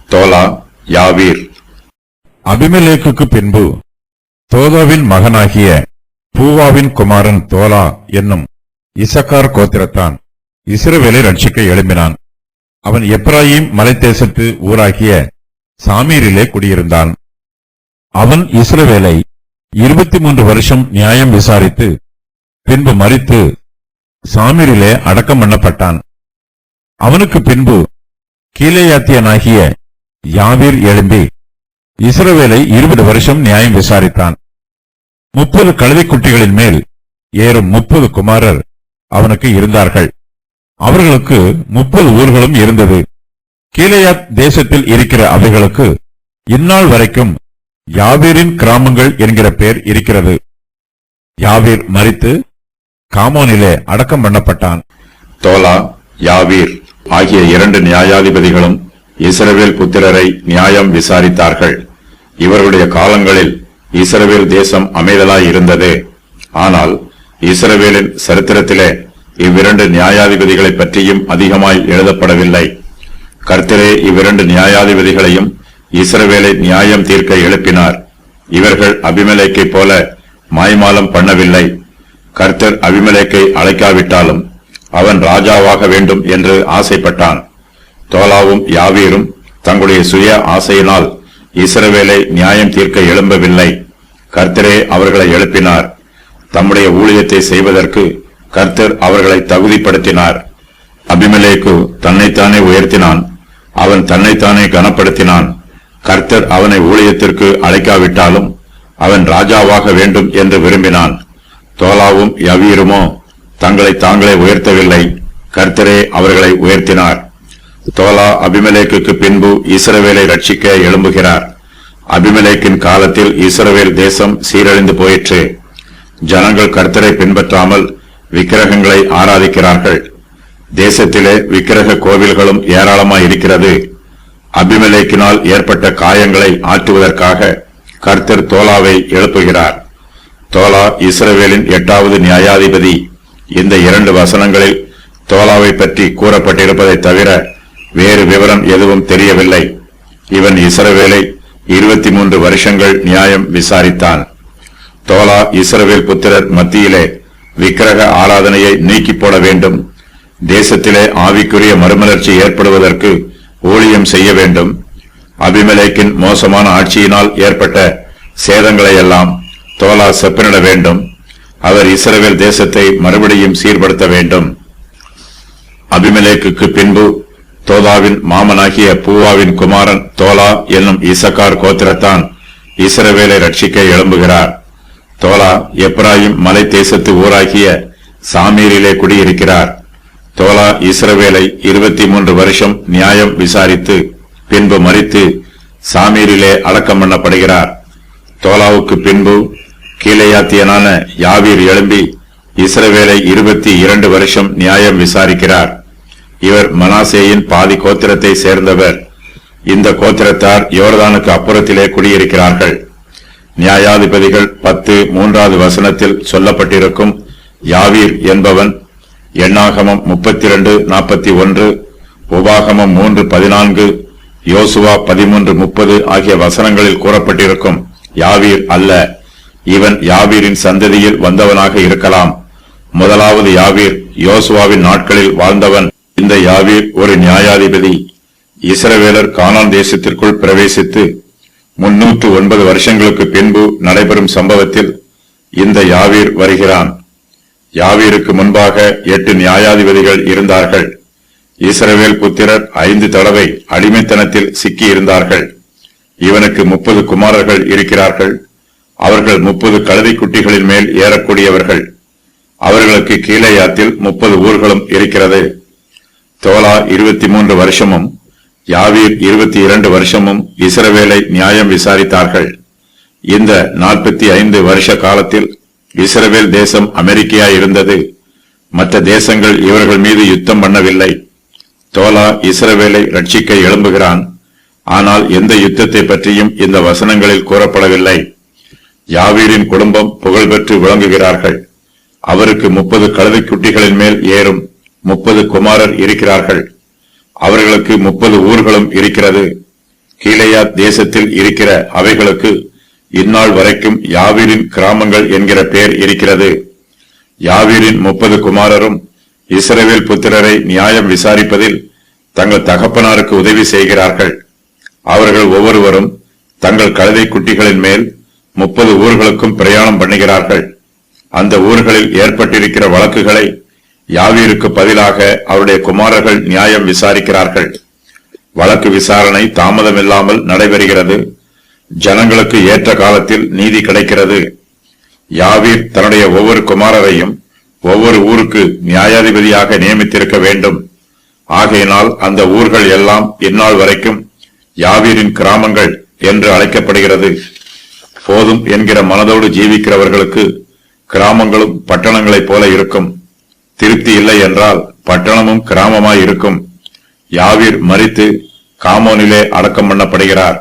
தோலா, யாவீர். அபிமெலேக்குக்கு பின்பு தோதோவின் மகனாகிய பூவாவின் குமாரன் தோலா என்னும் இசக்கார் கோத்திரத்தான் இஸ்ரவேலை ரட்சிக்க எழும்பினான். அவன் எப்ராயிம் மலைத்தேசத்து ஊராகிய சாமீரிலே குடியிருந்தான். அவன் இஸ்ரவேலை 23 வருஷம் நியாயம் விசாரித்து பின்பு மரித்து சாமீரிலே அடக்கம் பண்ணப்பட்டான். அவனுக்கு பின்பு கீலேயாத்தியனாகிய யாவீர் எழும்பி இஸ்ரவேலை 20 வருஷம் நியாயம் விசாரித்தான். 30 கழுதைக்குட்டிகளின் மேல் ஏறும் 30 குமாரர் அவனுக்கு இருந்தார்கள். அவர்களுக்கு 30 ஊர்களும் இருந்தது. கீலேயாத் தேசத்தில் இருக்கிற அவைகளுக்கு இந்நாள் வரைக்கும் யாவீரின் கிராமங்கள் என்கிற பெயர் இருக்கிறது. யாவீர் மரித்து காமோனிலே அடக்கம் பண்ணப்பட்டான். தோலா, யாவீர் ஆகிய 2 நியாயாதிபதிகளும் இஸ்ரவேல் புத்திரரை நியாயம் விசாரித்தார்கள். இவர்களுடைய காலங்களில் இஸ்ரவேல் தேசம் அமைதலாய் இருந்தது. ஆனால் இஸ்ரவேலின் சரித்திரத்திலே இவ்விரண்டு நியாயாதிபதிகளை பற்றியும் அதிகமாய் எழுதப்படவில்லை. கர்த்தரே இவ்விரண்டு நியாயாதிபதிகளையும் இஸ்ரவேலை நியாயம் தீர்க்க எழுப்பினார். இவர்கள் அபிமெலேக்கை போல மாய்மாலம் பண்ணவில்லை. கர்த்தர் அபிமெலேக்கை அழைக்காவிட்டாலும் அவன் ராஜாவாக வேண்டும் என்று ஆசைப்பட்டான். தோலாவும் யாவீரும் தங்களுடைய சுய ஆசையினால் இஸ்ரவேலை நியாயம் தீர்க்க எழும்பவில்லை. கர்த்தரே அவர்களை எழுப்பினார். தம்முடைய ஊழியத்தை செய்வதற்கு கர்த்தர் அவர்களை தகுதிப்படுத்தினார். அபிமெலேக்கு தன்னைத்தானே உயர்த்தினான். அவன் தன்னைத்தானே கனப்படுத்தினான். கர்த்தர் அவனை ஊழியத்திற்கு அழைக்காவிட்டாலும் அவன் ராஜாவாக வேண்டும் என்று விரும்பினான். தோலாவும் யவீருமோ தங்களை தாங்களே உயர்த்தவில்லை. கர்த்தரே அவர்களை உயர்த்தினார். தோலா அபிமெலேக்குக்கு பின்பு இஸ்ரவேலை ரட்சிக்க எழும்புகிறார். அபிமெலேக்கின் காலத்தில் இஸ்ரவேல் தேசம் சீரழிந்து போயிற்று. ஜனங்கள் கர்த்தரை பின்பற்றாமல் விக்கிரகங்களை ஆராதிக்கிறார்கள். தேசத்திலே விக்கிரக கோவில்களும் ஏராளமாய் இருக்கிறது. அபிமெலேக்கினால் ஏற்பட்ட காயங்களை ஆற்றுவதற்காக கர்த்தர் தோலாவை எழுப்புகிறார். தோலா இஸ்ரவேலின் 8வது நியாயாதிபதி. இந்த 2 வசனங்களில் தோலாவை பற்றி கூறப்பட்டிருப்பதை தவிர வேறு விவரம் எதுவும் தெரியவில்லை. இவன் இஸ்ரவேலை 23 வருஷங்கள் நியாயம் விசாரித்தான். தோலா இஸ்ரவேல் புத்திரர் மத்தியிலே விக்கிரக ஆராதனையை நீக்கி போட வேண்டும். தேசத்திலே ஆவிக்குரிய மறுமலர்ச்சி ஏற்படுவதற்கு ஊழியம் செய்ய வேண்டும். அபிமெலேக்கின் மோசமான ஆட்சியினால் ஏற்பட்ட சேதங்களையெல்லாம் தோலா செப்பனிட வேண்டும். அவர் இஸ்ரவேல் தேசத்தை மறுபடியும் சீர்படுத்த வேண்டும். அபிமெலேக்குக்கு பின்பு தோதாவின் மாமனாகிய பூவாவின் குமாரன் தோலா என்னும் இசக்கார் கோத்திரத்தான் இஸ்ரவேலை ரட்சிக்க எழும்புகிறார். தோலா எப்ராயிம் மலை தேசத்து ஊராகிய சாமீரிலே குடியிருக்கிறார். தோலா இஸ்ரவேலை 23 வருஷம் நியாயம் விசாரித்து பின்பு மரித்து சாமீரிலே அடக்கம் பண்ணப்படுகிறார். தோலாவுக்கு பின்பு கீலேயாத்தியனான யாவீர் எழும்பி இஸ்ரவேலை 22 வருஷம் நியாயம் விசாரிக்கிறார். இவர் மனாசேயின் பாதி கோத்திரத்தை சேர்ந்தவர். இந்த கோத்திரத்தார் யோர்தானுக்கு அப்புறத்திலே குடியிருக்கிறார்கள். நியாயாதிபதிகள் 10:3 வசனத்தில் சொல்லப்பட்டிருக்கும் யாவீர் என்பவன் எண்ணாகமம் 32:41, உபாகமம் 3:14, யோசுவா 13:30 ஆகிய வசனங்களில் கூறப்பட்டிருக்கும் யாவீர் அல்ல. இவன் யாவீரின் சந்ததியில் வந்தவனாக இருக்கலாம். முதலாவது யாவீர் யோசுவாவின் நாட்களில் வாழ்ந்தவன். இந்த யாவீர் ஒரு நியாயாதிபதி. இஸ்ரவேலர் கானான் தேசத்திற்குள் பிரவேசித்து 309 வருஷங்களுக்கு பின்பு நடைபெறும் சம்பவத்தில் இந்த யாவீர் வருகிறான். யாவீருக்கு முன்பாக 8 நியாயாதிபதிகள் இருந்தார்கள். இஸ்ரவேல் புத்திரர் 5 தடவை அடிமைத்தனத்தில் சிக்கி இருந்தார்கள். இவனுக்கு 30 குமாரர்கள் இருக்கிறார்கள். அவர்கள் 30 கழுதை குட்டிகளின் மேல் ஏறக்கூடியவர்கள். அவர்களுக்கு கீலேயாத்தில் 30 ஊர்களும் இருக்கிறது. தோலா 23 வருஷமும் யாவீர் 22 வருஷமும் இஸ்ரவேலை நியாயம் விசாரித்தார்கள். இந்த 45 வருஷ காலத்தில் இஸ்ரவேல் தேசம் அமெரிக்கையா இருந்தது. மற்ற தேசங்கள் இவர்கள் மீது யுத்தம் பண்ணவில்லை. தோலா இஸ்ரவேலை ரட்சிக்க எழும்புகிறான். ஆனால் எந்த யுத்தத்தை பற்றியும் இந்த வசனங்களில் கூறப்படவில்லை. யாவீரின் குடும்பம் புகழ்பெற்று விளங்குகிறார்கள். அவருக்கு 30 கழுதை குட்டிகளின் மேல் ஏறும் 30 குமாரர் இருக்கிறார்கள். அவர்களுக்கு 30 ஊர்களும் இருக்கிறது. கீலேயாத் தேசத்தில் இருக்கிற அவைகளுக்கு இந்நாள் வரைக்கும் யாவீரின் கிராமங்கள் என்கிற பெயர் இருக்கிறது. யாவீரின் 30 குமாரரும் இஸ்ரவேல் புத்திரரை நியாயம் விசாரிப்பதில் தங்கள் தகப்பனாருக்கு உதவி செய்கிறார்கள். அவர்கள் ஒவ்வொருவரும் தங்கள் கழுதை குட்டிகளின் மேல் 30 ஊர்களுக்கும் பிரயாணம் பண்ணுகிறார்கள். அந்த ஊர்களில் ஏற்பட்டிருக்கிற வழக்குகளை யாவீருக்கு பதிலாக அவருடைய குமாரர்கள் நியாயம் விசாரிக்கிறார்கள். வழக்கு விசாரணை தாமதமில்லாமல் நடைபெறுகிறது. ஜனங்களுக்கு ஏற்ற காலத்தில் நீதி கிடைக்கிறது. யாவீர் தன்னுடைய ஒவ்வொரு குமாரரையும் ஒவ்வொரு ஊருக்கு நியாயாதிபதியாக நியமித்திருக்க வேண்டும். ஆகையினால் அந்த ஊர்கள் எல்லாம் இந்நாள் வரைக்கும் யாவீரின் கிராமங்கள் என்று அழைக்கப்படுகிறது. போதும் என்கிற மனதோடு ஜீவிக்கிறவர்களுக்கு கிராமங்களும் பட்டணங்களைப் போல இருக்கும். திருப்தி இல்லை என்றால் பட்டணமும் கிராமமாய் இருக்கும். யாவீர் மரித்து காமோனிலே அடக்கம் பண்ணப்படுகிறார்.